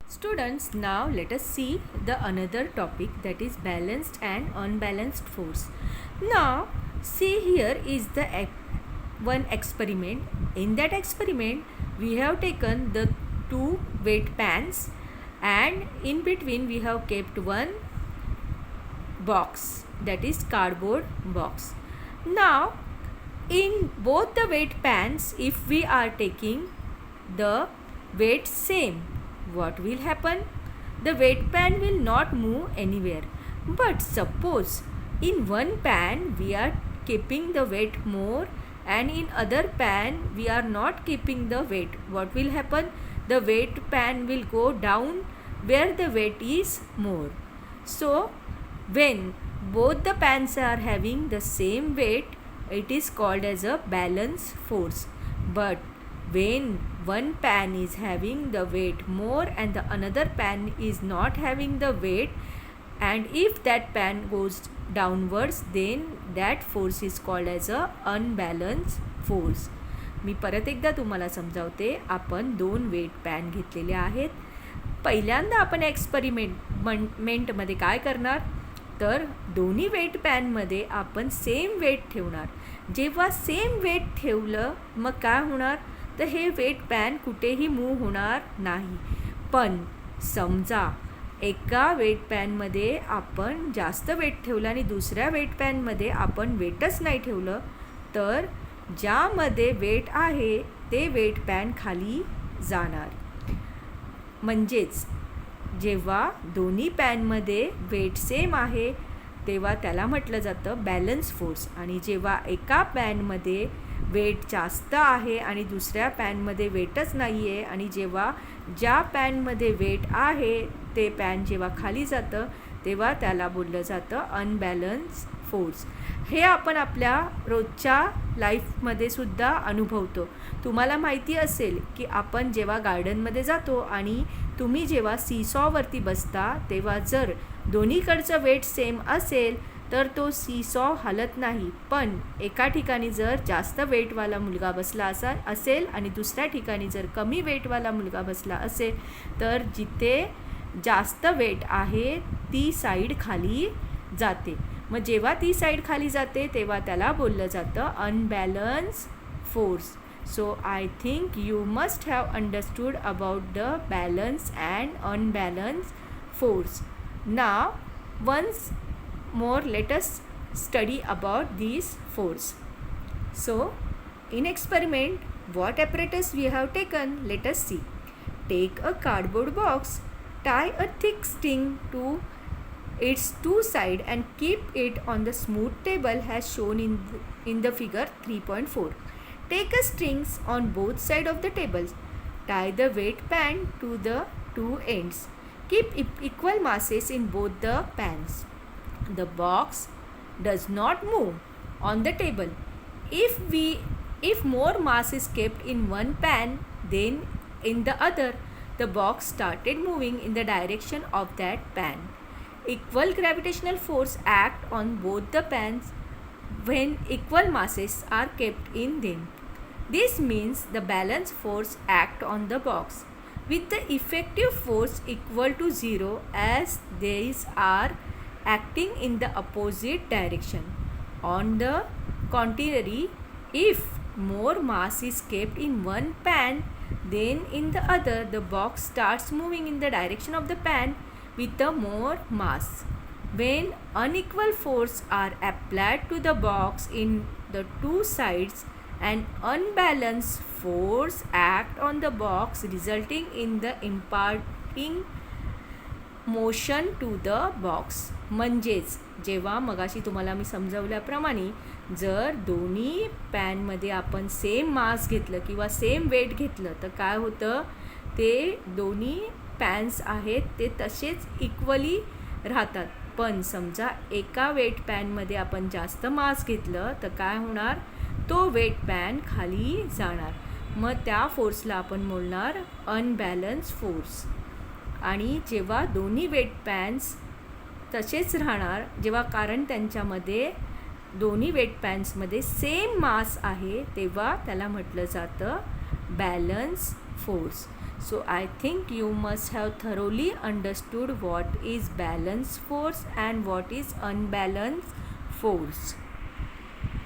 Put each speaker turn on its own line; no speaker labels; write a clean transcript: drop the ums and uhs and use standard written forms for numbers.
Students, now let us see the another topic, that is balanced and unbalanced force. Now see, here is the one experiment. In that experiment we have taken the two weight pans and in between we have kept one box, that is cardboard box. Now in both the weight pans, if we are taking the weight same, what will happen? The weight pan will not move anywhere. But suppose in one pan we are keeping the weight more and in other pan we are not keeping the weight, what will happen? The weight pan will go down where the weight is more. So when both the pans are having the same weight, it is called as a balance force. But when one pan is having the weight more and the another pan is not having the weight, and if that pan goes downwards, then that force is called as a unbalanced force. मी परत एकदा तुम्हाला समजावते. आपण दोन weight pan घेतलेले आहेत. पहिल्यांदा आपण एक्सपेरिमेंटमध्ये काय करणार, तर दोन्ही वेट पॅनमध्ये आपण सेम वेट ठेवणार. जेव्हा सेम वेट ठेवलं मग काय होणार, तर हे वेट पॅन कुठेही मूव होणार नाही. पण समजा एका वेट पॅनमध्ये आपण जास्त वेट ठेवलं आणि दुसऱ्या वेट पॅनमध्ये आपण वेटच नाही ठेवलं, तर ज्यामध्ये वेट आहे ते वेट पॅन खाली जाणार. म्हणजेच जेव्हा दोन्ही पॅनमध्ये वेट सेम आहे तेव्हा त्याला म्हटलं जातं बॅलन्स फोर्स. आणि जेव्हा एका पॅनमध्ये वेट जास्त आहे आणि दुसऱ्या पॅनमध्ये वेटच नाही आहे, आणि जेव्हा ज्या पॅनमध्ये वेट आहे ते पॅन जेव्हा खाली जातं तेव्हा त्याला बोललं जातं अनबॅलन्स फोर्स. हे आपण आपल्या रोजच्या लाईफमध्ये सुद्धा अनुभवतो. तुम्हाला माहिती असेल की आपण जेव्हा गार्डनमध्ये जातो आणि तुम्ही जेव्हा सीसॉवरती बसता तेव्हा जर दोन्हीकडचं वेट सेम असेल तर तो सीसॉ हलत नाही. पण एका ठिकाणी जर जास्त वेटवाला मुलगा बसला असेल आणि दुसऱ्या ठिकाणी जर कमी वेटवाला मुलगा बसला असेल तर जिथे जास्त वेट आहे ती साईड खाली जाते. मग जेव्हा ती साईड खाली जाते तेव्हा त्याला बोललं जातं unbalance force. So I think you must have understood about the balance and unbalanced force. Now once more let us study about these force. So in experiment what apparatus we have taken, let us see. Take a cardboard box, tie a thick string to its two sides and keep it on the smooth table as shown in the figure 3.4. Take a strings on both sides of the tables. Tie the weight pan to the two ends. Keep equal masses in both the pans. The box does not move on the table. If more mass is kept in one pan than in the other, the box started moving in the direction of that pan. Equal gravitational force act on both the pans when equal masses are kept in them. This means the balance force act on the box with the effective force equal to 0 as these are acting in the opposite direction. On the contrary, if more mass is kept in one pan than in the other, the box starts moving in the direction of the pan with the more mass. When unequal force are applied to the box in the two sides, an unbalanced force act on the box resulting in the imparting motion to the box. म्हणजेच जेव्हा मगाशी तुम्हाला मी समजावल्याप्रमाणे जर दोन्ही पॅनमध्ये आपण same mass घेतलं किंवा same weight घेतलं तर काय होतं, ते दोन्ही पॅन्स आहेत ते तसेच इक्वली राहतात. पण समजा एका वेट पॅनमध्ये आपण जास्त मास घेतलं तर काय होणार, तो वेट पॅन खाली जाणार. मग त्या फोर्सला आपण बोलणार अनबॅलन्स फोर्स. आणि जेव्हा दोन्ही वेट पॅन्स तसेच राहणार, जेव्हा कारण त्यांच्यामध्ये दोन्ही वेट पॅन्समध्ये सेम मास आहे तेव्हा त्याला म्हटलं जातं balance force. So I think you must have thoroughly understood what is balance force and what is unbalanced force.